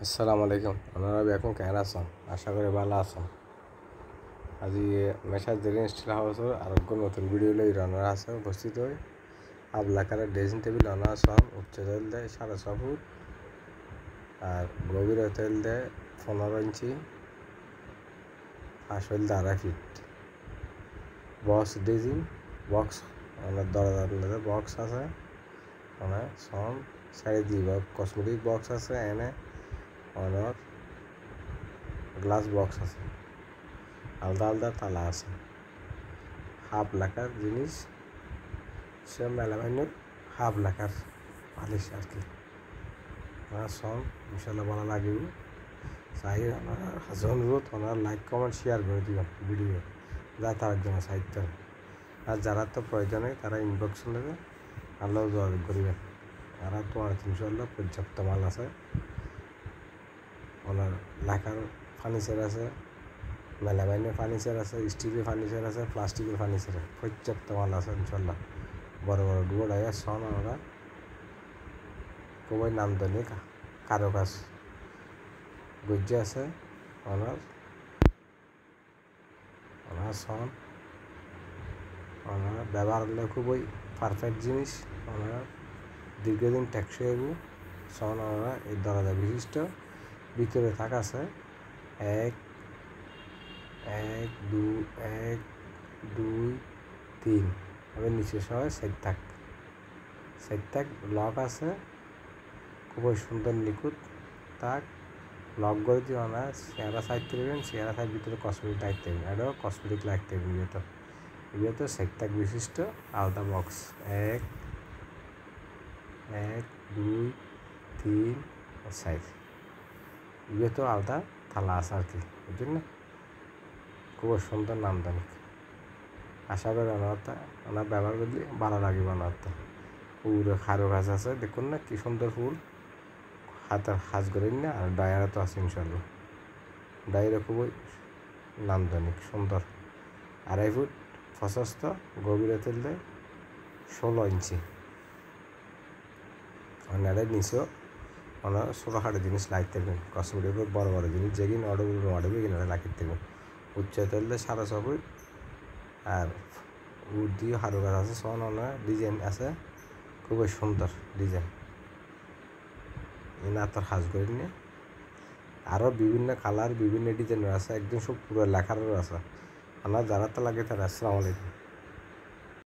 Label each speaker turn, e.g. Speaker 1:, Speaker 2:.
Speaker 1: আসসালামু আলাইকুম। আপনারা এখন কেমন আছেন? আশা করি ভালো আছেন। আজি মেশাজ দেরিন স্টিল হাউসের আরোগ্য নতুন ভিডিও লই রান্নার আছে উপস্থিত হই আবলাকারের ড্রেসিং টেবিল রান্না আছে উচ্চতা দেয় 6.5 ফুট আর গভীরতা দেয় 15 ইঞ্চি আসল 2.5 ফিট বক্স ড্রেসিং বক্স অনেক দরজা বক্স আছে অনেক সন সাইড দিয়ে কসমেটিক বক্স আছে এনে অনেক গ্লাস বক্স আছে আলাদা আলাদা তালা আছে হাফ লাখার জিনিস সে মেলামাইনের হাফ লাখার পালিশ আর কি সব ইনশাল্লাহ ভালো লাগবে চাই আপনারা হাজার অনুরোধ ওনারা লাইক কমেন্ট শেয়ার করে দিবেন ভিডিও যা তার জন্য সাহিত্য আর যারা তো প্রয়োজনে তারা ইনবক্স নেবে আল্লাহ যোগাযোগ করিবেন আর তো ইনশাল্লাহ পর্যাপ্ত মাল আছে ওনার লাখার ফার্নিচার আছে মেলামাইনের ফার্নিচার আছে স্টিলের ফার্নিচার আছে প্লাস্টিকের ফার্নিচার পর্যাপ্ত মাল আছে ইনশাল্লাহ বড় বড় ডুবোডাইয়া সন আমরা খুবই নামদানি কারো কাজ গজ্জে আছে ওনার সন ওনার ব্যবহার হলে খুবই পারফেক্ট জিনিস ওনার দীর্ঘদিন টেকসই হইব সন ওনারা এই দরজা বিশিষ্ট ভিতরে থাকা আছে এক দুই তিন আবার নিচে সহ সাইড থাক লক আছে খুবই সুন্দর নিখুঁত তাক লক করে দিয়ে ওনার চেহারা সাইড করবেন চেহারা সাইড ভিতরে কসমেটিক লাগতে হবে এটাও কসমেটিক লাগতে হবে এগুলো সাইড থাক বিশিষ্ট আলাদা বক্স এক দুই তিন সাইড এগুলো তো আলাদা থালা আছে আর কি বুঝলেন না খুব সুন্দর নামদানি আশা করি ওনার ব্যবহার করলে ভালো লাগবে ওনারটা পুরো খারো গাছ আছে দেখুন না কি সুন্দর ফুল হাতের হাজ করেন না আর ডায়ারা তো আছে ইনশাল্লাহ ডায়েরা খুবই নামদানিক সুন্দর 2.5 ফুট প্রশস্ত গভীরতা দেয় 16 ইঞ্চি আর নিচেও ওনার ছোটোখাটো জিনিস লাগতে থাকবেন কসমেটিক বড় বড় জিনিস যেগিন অর্ডার কিনা লাগিয়ে থাকবেন উচ্চতা দিলে 6.5 ফুট আর উড দিয়ে হারু গাছ আছে সন ওনার ডিজাইন আছে খুবই সুন্দর ডিজাইন না তোর হাজ করি নিয়ে আরও বিভিন্ন কালার বিভিন্ন ডিজাইনের আছে একদম সব পুরো লেখারও আছে আমার যারা তো লাগে তারা আসসালামু আলাইকুম।